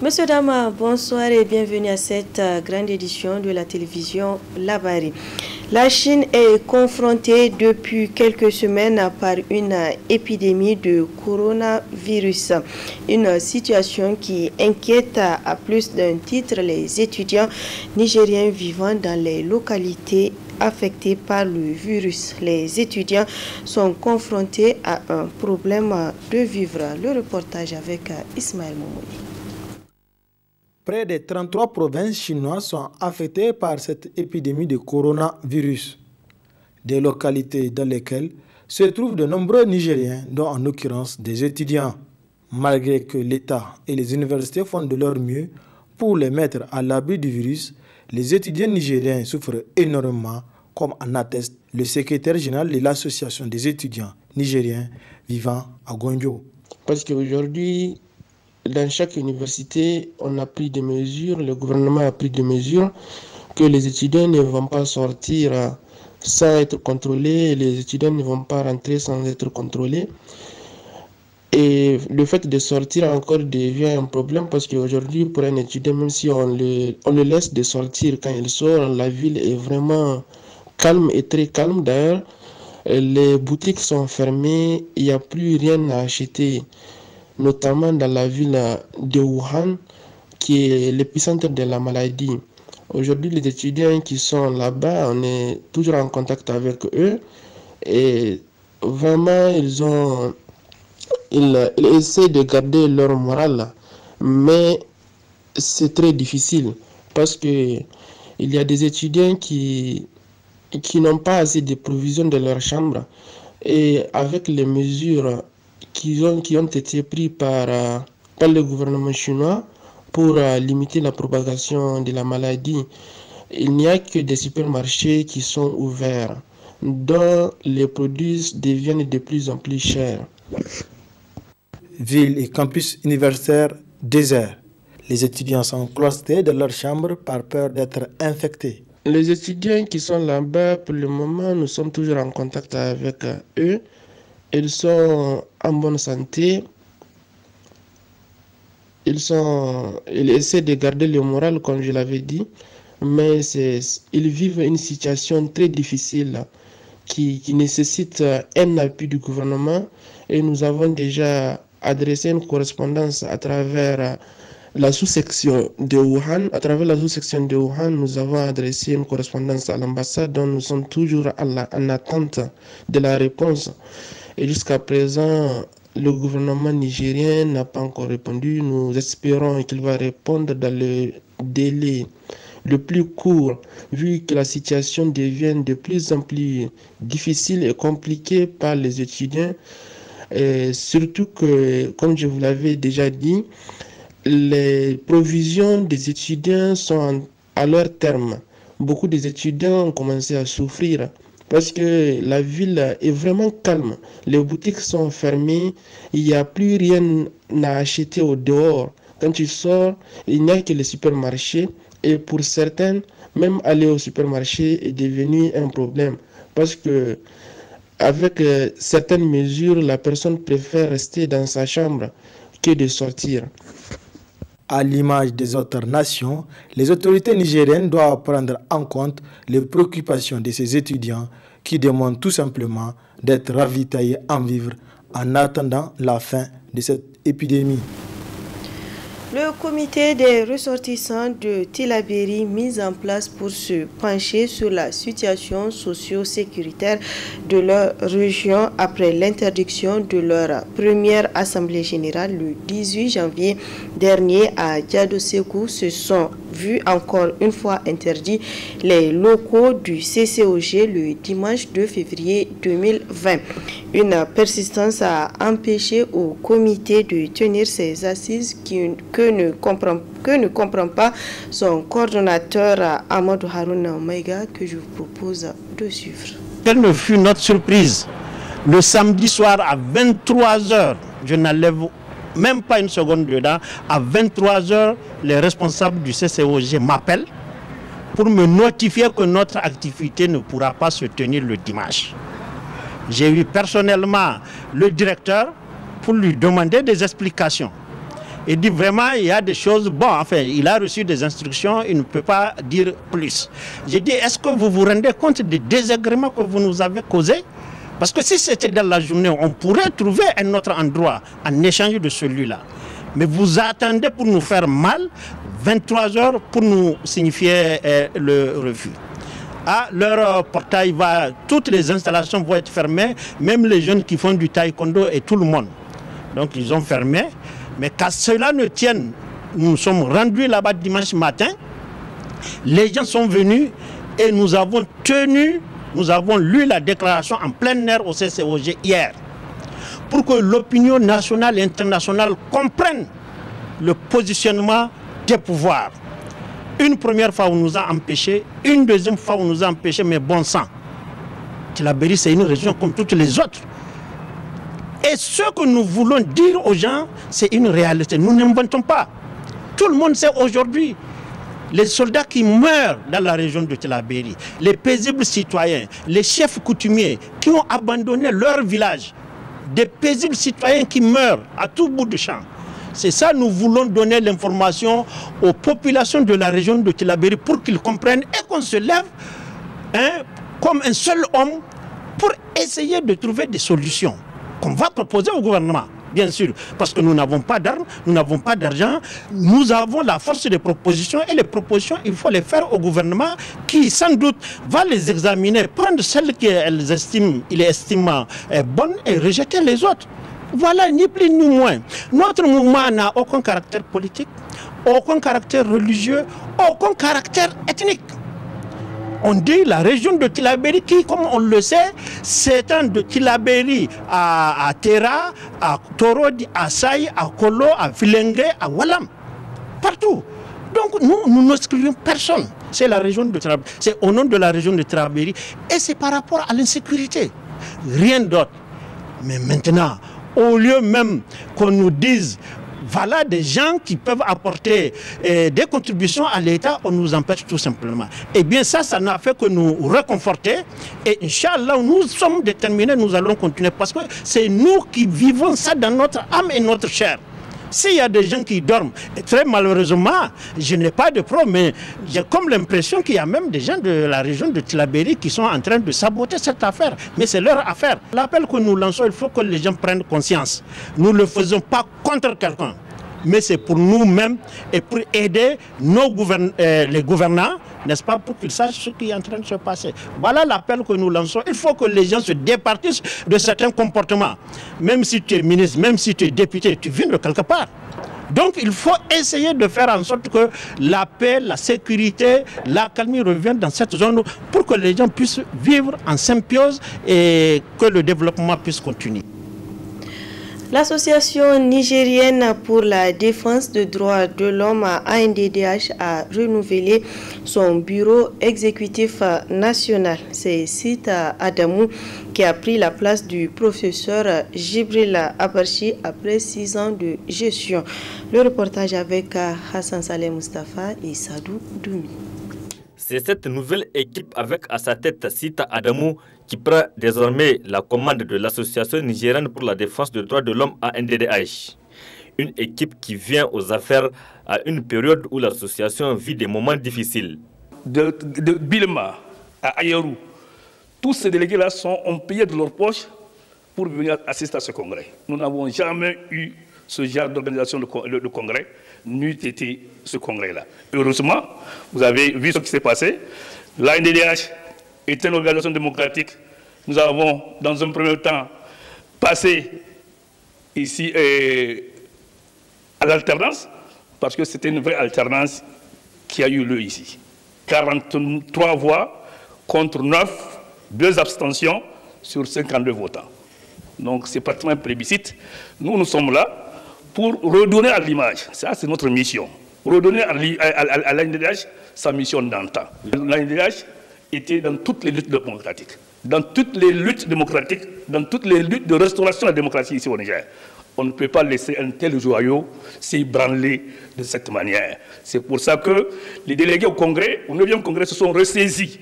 Monsieur, dames, bonsoir et bienvenue à cette grande édition de la télévision Labari. La Chine est confrontée depuis quelques semaines par une épidémie de coronavirus. Une situation qui inquiète à plus d'un titre les étudiants nigériens vivant dans les localités affectés par le virus. Les étudiants sont confrontés à un problème de vivre. Le reportage avec Ismaël Moumouni. Près de 33 provinces chinoises sont affectées par cette épidémie de coronavirus. Des localités dans lesquelles se trouvent de nombreux Nigériens, dont en l'occurrence des étudiants. Malgré que l'État et les universités font de leur mieux pour les mettre à l'abri du virus, les étudiants nigériens souffrent énormément, comme en atteste le secrétaire général de l'association des étudiants nigériens vivant à Gonjo. Parce qu'aujourd'hui, dans chaque université, on a pris des mesures, le gouvernement a pris des mesures que les étudiants ne vont pas sortir sans être contrôlés, les étudiants ne vont pas rentrer sans être contrôlés. Et le fait de sortir encore devient un problème parce qu'aujourd'hui, pour un étudiant, même si on le laisse de sortir quand il sort, la ville est vraiment calme et très calme. D'ailleurs, les boutiques sont fermées, il n'y a plus rien à acheter, notamment dans la ville de Wuhan, qui est l'épicentre de la maladie. Aujourd'hui, les étudiants qui sont là-bas, on est toujours en contact avec eux et vraiment, ils essaient de garder leur morale, mais c'est très difficile parce que il y a des étudiants qui n'ont pas assez de provisions de leur chambre et avec les mesures qui ont été prises par le gouvernement chinois pour limiter la propagation de la maladie, il n'y a que des supermarchés qui sont ouverts, dont les produits deviennent de plus en plus chers. Ville et campus universitaires déserts. Les étudiants sont cloîtrés dans leur chambre par peur d'être infectés. Les étudiants qui sont là-bas, pour le moment, nous sommes toujours en contact avec eux. Ils sont en bonne santé. Ils essaient de garder le moral, comme je l'avais dit, mais ils vivent une situation très difficile qui nécessite un appui du gouvernement. Et nous avons déjà adressé une correspondance à travers la sous-section de Wuhan. À travers la sous-section de Wuhan, nous avons adressé une correspondance à l'ambassade dont nous sommes toujours en attente de la réponse. Et jusqu'à présent, le gouvernement nigérien n'a pas encore répondu. Nous espérons qu'il va répondre dans le délai le plus court, vu que la situation devient de plus en plus difficile et compliquée par les étudiants. Et surtout que, comme je vous l'avais déjà dit, les provisions des étudiants sont à leur terme. Beaucoup des étudiants ont commencé à souffrir parce que la ville est vraiment calme. Les boutiques sont fermées, il n'y a plus rien à acheter au dehors. Quand tu sors, il n'y a que les supermarchés. Et pour certains, même aller au supermarché est devenu un problème parce que avec certaines mesures, la personne préfère rester dans sa chambre que de sortir. À l'image des autres nations, les autorités nigériennes doivent prendre en compte les préoccupations de ces étudiants qui demandent tout simplement d'être ravitaillés en vivres en attendant la fin de cette épidémie. Le comité des ressortissants de Tillabéri mis en place pour se pencher sur la situation socio-sécuritaire de leur région après l'interdiction de leur première assemblée générale le 18 janvier dernier à Diadosékou se sont vus encore une fois interdits les locaux du CCOG le dimanche 2 février 2020. Une persistance a empêché au comité de tenir ses assises que ne comprend pas son coordonnateur Amadou Harouna Maïga, que je vous propose de suivre. Quelle ne fut notre surprise le samedi soir à 23h, je n'enlève même pas une seconde dedans, à 23h, les responsables du CCOG m'appellent pour me notifier que notre activité ne pourra pas se tenir le dimanche. J'ai eu personnellement le directeur pour lui demander des explications. Il dit vraiment, il y a des choses, bon, enfin, il a reçu des instructions, il ne peut pas dire plus. J'ai dit, est-ce que vous vous rendez compte des désagréments que vous nous avez causés? Parce que si c'était dans la journée, on pourrait trouver un autre endroit en échange de celui-là. Mais vous attendez pour nous faire mal, 23 heures pour nous signifier le refus. À leur portail, toutes les installations vont être fermées, même les jeunes qui font du taekwondo et tout le monde. Donc ils ont fermé. Mais qu'à cela ne tienne, nous sommes rendus là-bas dimanche matin. Les gens sont venus et nous avons lu la déclaration en plein air au CCOG hier. Pour que l'opinion nationale et internationale comprenne le positionnement des pouvoirs. Une première fois, on nous a empêchés. Une deuxième fois, on nous a empêchés, mais bon sang. Tillabéri, c'est une région comme toutes les autres. Et ce que nous voulons dire aux gens, c'est une réalité. Nous n'inventons pas. Tout le monde sait aujourd'hui. Les soldats qui meurent dans la région de Tillabéri, les paisibles citoyens, les chefs coutumiers qui ont abandonné leur village, des paisibles citoyens qui meurent à tout bout de champ. C'est ça, nous voulons donner l'information aux populations de la région de Tillabéri pour qu'ils comprennent et qu'on se lève comme un seul homme pour essayer de trouver des solutions qu'on va proposer au gouvernement, bien sûr, parce que nous n'avons pas d'armes, nous n'avons pas d'argent, nous avons la force des propositions et les propositions, il faut les faire au gouvernement qui, sans doute, va les examiner, prendre celles qu'il estime bonnes et rejeter les autres. Voilà, ni plus ni moins. Notre mouvement n'a aucun caractère politique, aucun caractère religieux, aucun caractère ethnique. On dit la région de Tillabéri qui, comme on le sait, s'étend de Tillabéri à Tera, à Torodi, à Saï, à Kolo, à Filengue, à Walam. Partout. Donc nous n'excluons personne. C'est la région de Tillabéri. C'est au nom de la région de Tillabéri. Et c'est par rapport à l'insécurité. Rien d'autre. Mais maintenant, au lieu même qu'on nous dise voilà des gens qui peuvent apporter des contributions à l'État, on nous empêche tout simplement. Eh bien ça n'a fait que nous réconforter. Et Inch'Allah, nous sommes déterminés, nous allons continuer. Parce que c'est nous qui vivons ça dans notre âme et notre chair. S'il y a des gens qui dorment, et très malheureusement, je n'ai pas de preuves, mais j'ai comme l'impression qu'il y a même des gens de la région de Tillabéri qui sont en train de saboter cette affaire. Mais c'est leur affaire. L'appel que nous lançons, il faut que les gens prennent conscience. Nous ne le faisons pas contre quelqu'un, mais c'est pour nous-mêmes et pour aider les gouvernants, n'est-ce pas, pour qu'ils sachent ce qui est en train de se passer. Voilà l'appel que nous lançons. Il faut que les gens se départissent de certains comportements. Même si tu es ministre, même si tu es député, tu viens de quelque part. Donc il faut essayer de faire en sorte que la paix, la sécurité, la calmie reviennent dans cette zone pour que les gens puissent vivre en symbiose et que le développement puisse continuer. L'Association nigérienne pour la défense des droits de l'homme, ANDDH, a renouvelé son bureau exécutif national. C'est Sita Adamou qui a pris la place du professeur Jibril Abarchi après 6 ans de gestion. Le reportage avec Hassan Saleh Mustafa et Sadou Doumi. C'est cette nouvelle équipe avec à sa tête Sita Adamou qui prend désormais la commande de l'Association nigérienne pour la défense des droits de l'homme ANDDH. Une équipe qui vient aux affaires à une période où l'association vit des moments difficiles. De Bilma à Ayarou, tous ces délégués-là ont payé de leur poche pour venir assister à ce congrès. Nous n'avons jamais eu ce genre d'organisation de congrès, n'eût été ce congrès-là. Heureusement, vous avez vu ce qui s'est passé. L'ANDDH est une organisation démocratique. Nous avons, dans un premier temps, passé ici à l'alternance, parce que c'était une vraie alternance qui a eu lieu ici. 43 voix contre 9, 2 abstentions sur 52 votants. Donc c'est pratiquement un plébiscite. Nous sommes là pour redonner à l'image, ça c'est notre mission, redonner à l'ANDDH sa mission d'antan. L'ANDDH était dans toutes les luttes démocratiques, dans toutes les luttes de restauration de la démocratie ici au Niger. On ne peut pas laisser un tel joyau s'ébranler de cette manière. C'est pour ça que les délégués au Congrès, au 9e Congrès, se sont ressaisis.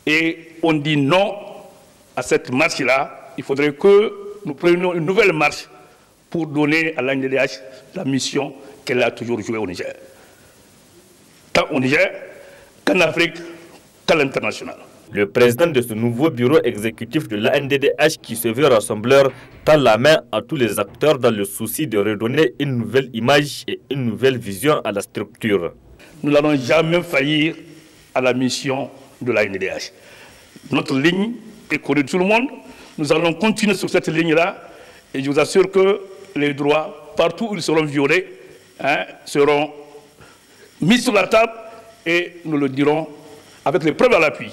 Et on dit non à cette marche-là. Il faudrait que nous prenions une nouvelle marche pour donner à l'ANDDH la mission qu'elle a toujours jouée au Niger. Tant au Niger qu'en Afrique, qu'à l'international. Le président de ce nouveau bureau exécutif de l'ANDDH qui se veut rassembleur tend la main à tous les acteurs dans le souci de redonner une nouvelle image et une nouvelle vision à la structure. Nous n'allons jamais faillir à la mission de l'ANDDH. Notre ligne est connue de tout le monde. Nous allons continuer sur cette ligne-là et je vous assure que les droits, partout où ils seront violés, seront mis sur la table et nous le dirons avec les preuves à l'appui.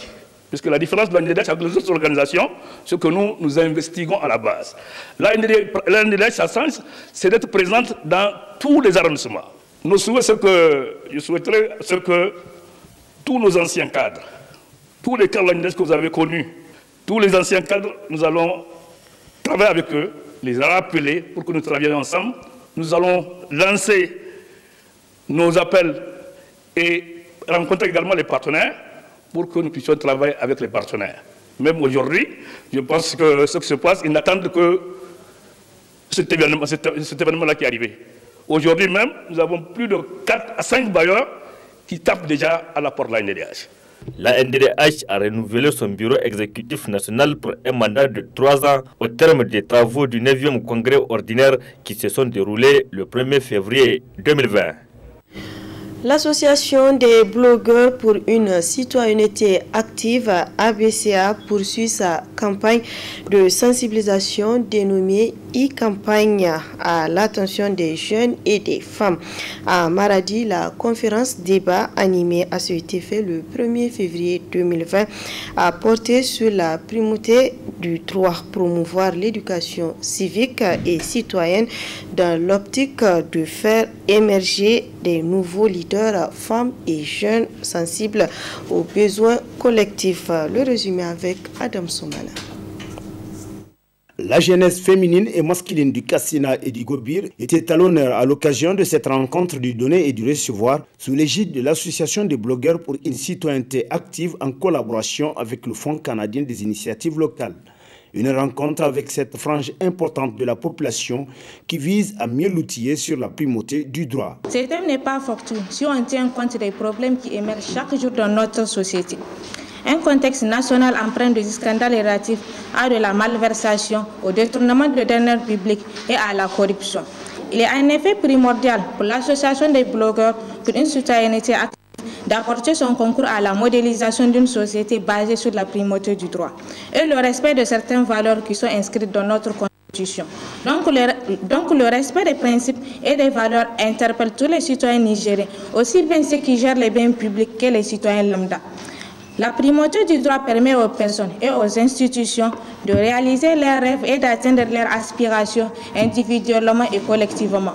Puisque la différence de l'ANDDH avec les autres organisations, c'est que nous investiguons à la base. L'ANDDH, sa sens, c'est d'être présente dans tous les arrondissements. Je souhaiterais que tous nos anciens cadres, tous les cadres de l'ANDDH que vous avez connus, tous les anciens cadres, nous allons travailler avec eux, les rappeler pour que nous travaillions ensemble. Nous allons lancer nos appels et rencontrer également les partenaires pour que nous puissions travailler avec les partenaires. Même aujourd'hui, je pense que ce qui se passe, ils n'attendent que cet événement-là qui est arrivé. Aujourd'hui même, nous avons plus de 4 à 5 bailleurs qui tapent déjà à la porte de la NDDH. La NDDH a renouvelé son bureau exécutif national pour un mandat de 3 ans au terme des travaux du 9e congrès ordinaire qui se sont déroulés le 1er février 2020. L'association des blogueurs pour une citoyenneté active, ABCA, poursuit sa campagne de sensibilisation dénommée e-campagne à l'attention des jeunes et des femmes. À Maradi, la conférence débat animée à cet effet le 1er février 2020 a porté sur la primauté du droit, promouvoir l'éducation civique et citoyenne dans l'optique de faire émerger des nouveaux leaders, femmes et jeunes sensibles aux besoins collectifs. Le résumé avec Adam Soumana. La jeunesse féminine et masculine du Kassina et du Gobir était à l'honneur à l'occasion de cette rencontre du donner et du recevoir sous l'égide de l'Association des blogueurs pour une citoyenneté active en collaboration avec le Fonds canadien des initiatives locales. Une rencontre avec cette frange importante de la population qui vise à mieux l'outiller sur la primauté du droit. Ce thème n'est pas fortuit si on tient compte des problèmes qui émergent chaque jour dans notre société. Un contexte national empreint de scandales relatifs à de la malversation, au détournement de deniers publics et à la corruption. Il est en effet primordial pour l'association des blogueurs pour une citoyenneté active d'apporter son concours à la modélisation d'une société basée sur la primauté du droit et le respect de certaines valeurs qui sont inscrites dans notre Constitution. Donc le respect des principes et des valeurs interpelle tous les citoyens nigériens, aussi bien ceux qui gèrent les biens publics que les citoyens lambda. La primauté du droit permet aux personnes et aux institutions de réaliser leurs rêves et d'atteindre leurs aspirations individuellement et collectivement.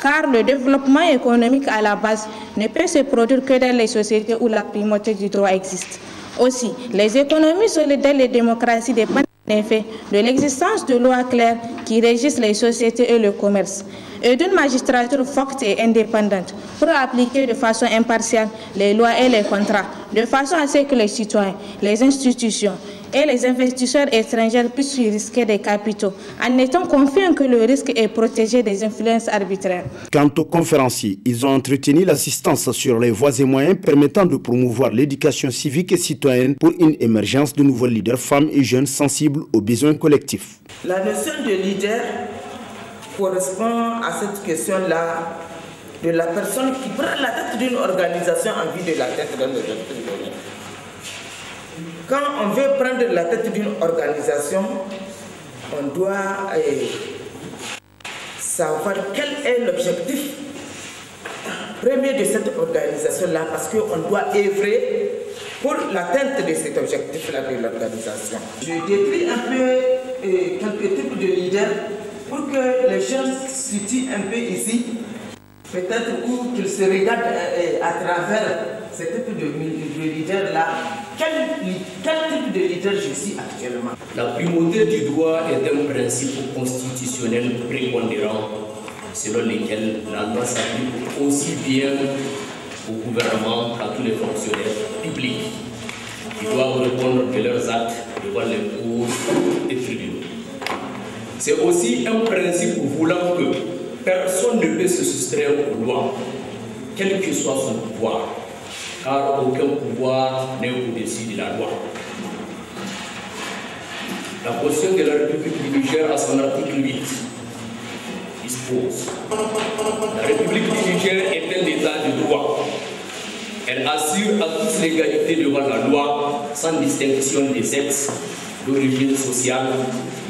Car le développement économique à la base ne peut se produire que dans les sociétés où la primauté du droit existe. Aussi, les économies solidaires et les démocraties dépendent en effet de l'existence de lois claires qui régissent les sociétés et le commerce, et d'une magistrature forte et indépendante pour appliquer de façon impartiale les lois et les contrats, de façon à ce que les citoyens, les institutions et les investisseurs étrangers puissent risquer des capitaux en étant confiants que le risque est protégé des influences arbitraires. Quant aux conférenciers, ils ont entretenu l'assistance sur les voies et moyens permettant de promouvoir l'éducation civique et citoyenne pour une émergence de nouveaux leaders femmes et jeunes sensibles aux besoins collectifs. La notion de leader correspond à cette question-là de la personne qui prend la tête d'une organisation en vue de la tête d'un autre. Quand on veut prendre la tête d'une organisation, on doit savoir quel est l'objectif premier de cette organisation-là, parce qu'on doit œuvrer pour l'atteinte de cet objectif-là de l'organisation. Je décris un peu quelques types de leaders pour que les gens se situent un peu ici, peut-être qu'ils se regardent à travers ce type de leader-là. Quel type de leader je suis actuellement? La primauté du droit est un principe constitutionnel prépondérant selon lequel la loi s'applique aussi bien au gouvernement qu'à tous les fonctionnaires publics qui doivent répondre de leurs actes devant les cours et tribunaux. C'est aussi un principe voulant que personne ne peut se soustraire aux lois, quel que soit son pouvoir, car aucun pouvoir n'est au-dessus de la loi. La Constitution de la République du Niger, à son article 8, dispose: la République du Niger est un État de droit. Elle assure à tous l'égalité devant la loi, sans distinction des sexes, d'origine sociale,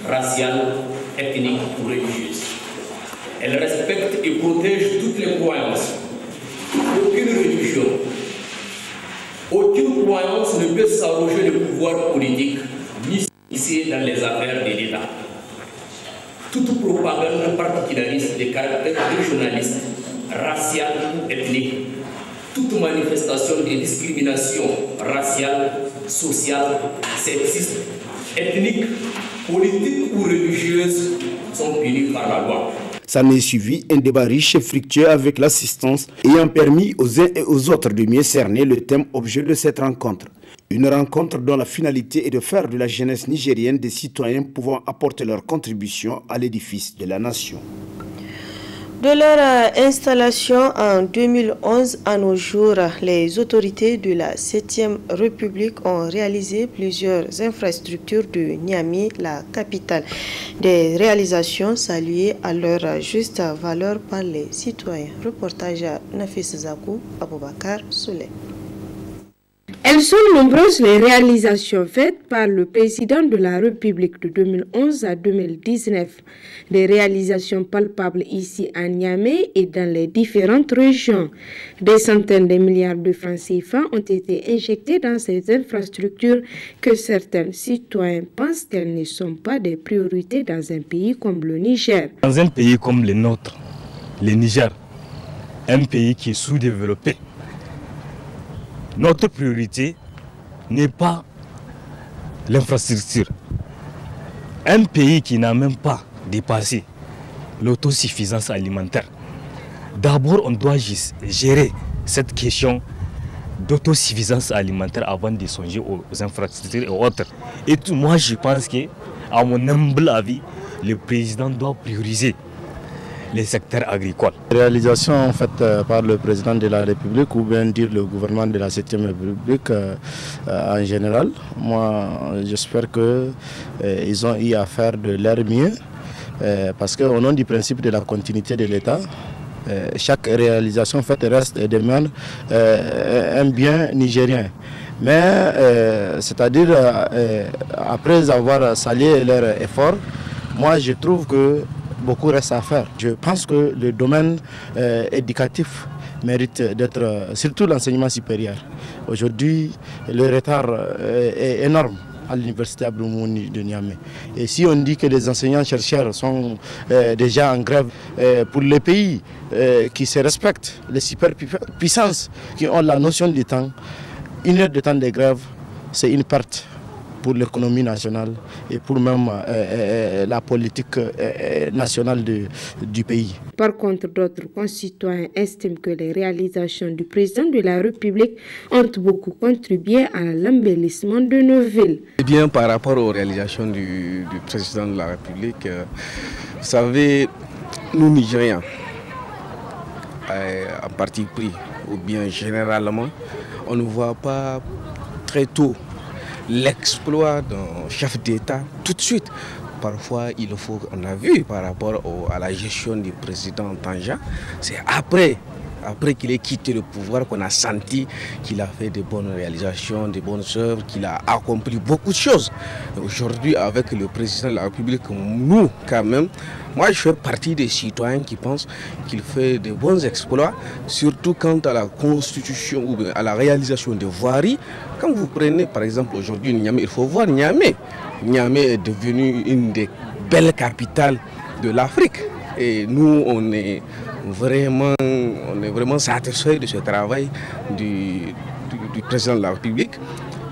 raciale, ethnique ou religieuse. Elle respecte et protège toutes les croyances. Aucune religion, aucune croyance ne peut s'arroger le pouvoir politique, ni s'immiscer dans les affaires de l'État. Toute propagande particulariste de caractère régionaliste, racial ou ethnique, toute manifestation de discrimination raciale, sociale, sexiste, ethnique, politique ou religieuse sont punies par la loi. S'en est suivi un débat riche et fructueux avec l'assistance ayant permis aux uns et aux autres de mieux cerner le thème objet de cette rencontre. Une rencontre dont la finalité est de faire de la jeunesse nigérienne des citoyens pouvant apporter leur contribution à l'édifice de la nation. De leur installation en 2011 à nos jours, les autorités de la 7e République ont réalisé plusieurs infrastructures de Niamey, la capitale. Des réalisations saluées à leur juste valeur par les citoyens. Reportage à Nafis Zakou, Aboubakar Souley. Elles sont nombreuses les réalisations faites par le président de la République de 2011 à 2019. Des réalisations palpables ici à Niamey et dans les différentes régions. Des centaines de milliards de francs CFA ont été injectés dans ces infrastructures que certains citoyens pensent qu'elles ne sont pas des priorités dans un pays comme le Niger. Dans un pays comme le nôtre, le Niger, un pays qui est sous-développé, notre priorité n'est pas l'infrastructure. Un pays qui n'a même pas dépassé l'autosuffisance alimentaire. D'abord, on doit gérer cette question d'autosuffisance alimentaire avant de songer aux infrastructures et autres. Et tout, moi, je pense qu'à mon humble avis, le président doit prioriser les secteurs agricoles. Réalisation faite par le président de la République ou bien dire le gouvernement de la 7e République en général. Moi, j'espère qu'ils ont eu à faire de leur mieux parce qu'au nom du principe de la continuité de l'État, chaque réalisation faite reste et demeure un bien nigérien. Mais c'est-à-dire après avoir salué leurs efforts, moi je trouve que beaucoup reste à faire. Je pense que le domaine éducatif mérite d'être, surtout l'enseignement supérieur. Aujourd'hui, le retard est énorme à l'université Abdoumouni de Niamey. Et si on dit que les enseignants-chercheurs sont déjà en grève, pour les pays qui se respectent, les superpuissances qui ont la notion du temps, une heure de temps de grève, c'est une perte pour l'économie nationale et pour même la politique nationale du pays. Par contre, d'autres concitoyens estiment que les réalisations du président de la République ont beaucoup contribué à l'embellissement de nos villes. Eh bien, par rapport aux réalisations du président de la République, vous savez, nous Nigériens, en parti pris ou bien généralement, on ne voit pas très tôt l'exploit d'un chef d'État tout de suite. Parfois, il faut, on a vu par rapport à la gestion du président Tanja, c'est après qu'il ait quitté le pouvoir qu'on a senti qu'il a fait de bonnes réalisations, de bonnes œuvres, qu'il a accompli beaucoup de choses. Aujourd'hui, avec le président de la République, nous, quand même, moi je fais partie des citoyens qui pensent qu'il fait de bons exploits, surtout quant à la constitution ou à la réalisation de voiries. Quand vous prenez par exemple aujourd'hui Niamey, il faut voir Niamey. Niamey est devenue une des belles capitales de l'Afrique. Et nous, on est vraiment satisfaits de ce travail du président de la République.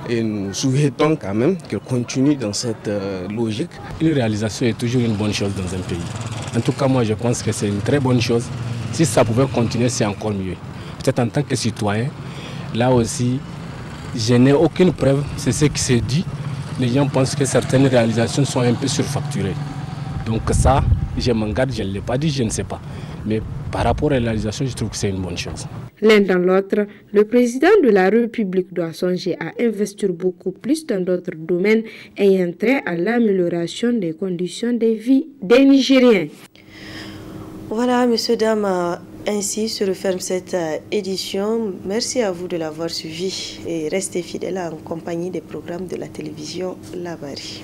Et nous souhaitons quand même qu'il continue dans cette logique. Une réalisation est toujours une bonne chose dans un pays. En tout cas, moi, je pense que c'est une très bonne chose. Si ça pouvait continuer, c'est encore mieux. Peut-être en tant que citoyen, là aussi, je n'ai aucune preuve, c'est ce qui s'est dit. Les gens pensent que certaines réalisations sont un peu surfacturées. Donc ça, je m'en garde, je ne l'ai pas dit, je ne sais pas. Mais par rapport à la réalisation, je trouve que c'est une bonne chose. L'un dans l'autre, le président de la République doit songer à investir beaucoup plus dans d'autres domaines ayant trait à l'amélioration des conditions de vie des Nigériens. Voilà, messieurs, dames, ainsi se referme cette édition. Merci à vous de l'avoir suivi et restez fidèles en compagnie des programmes de la télévision Labari.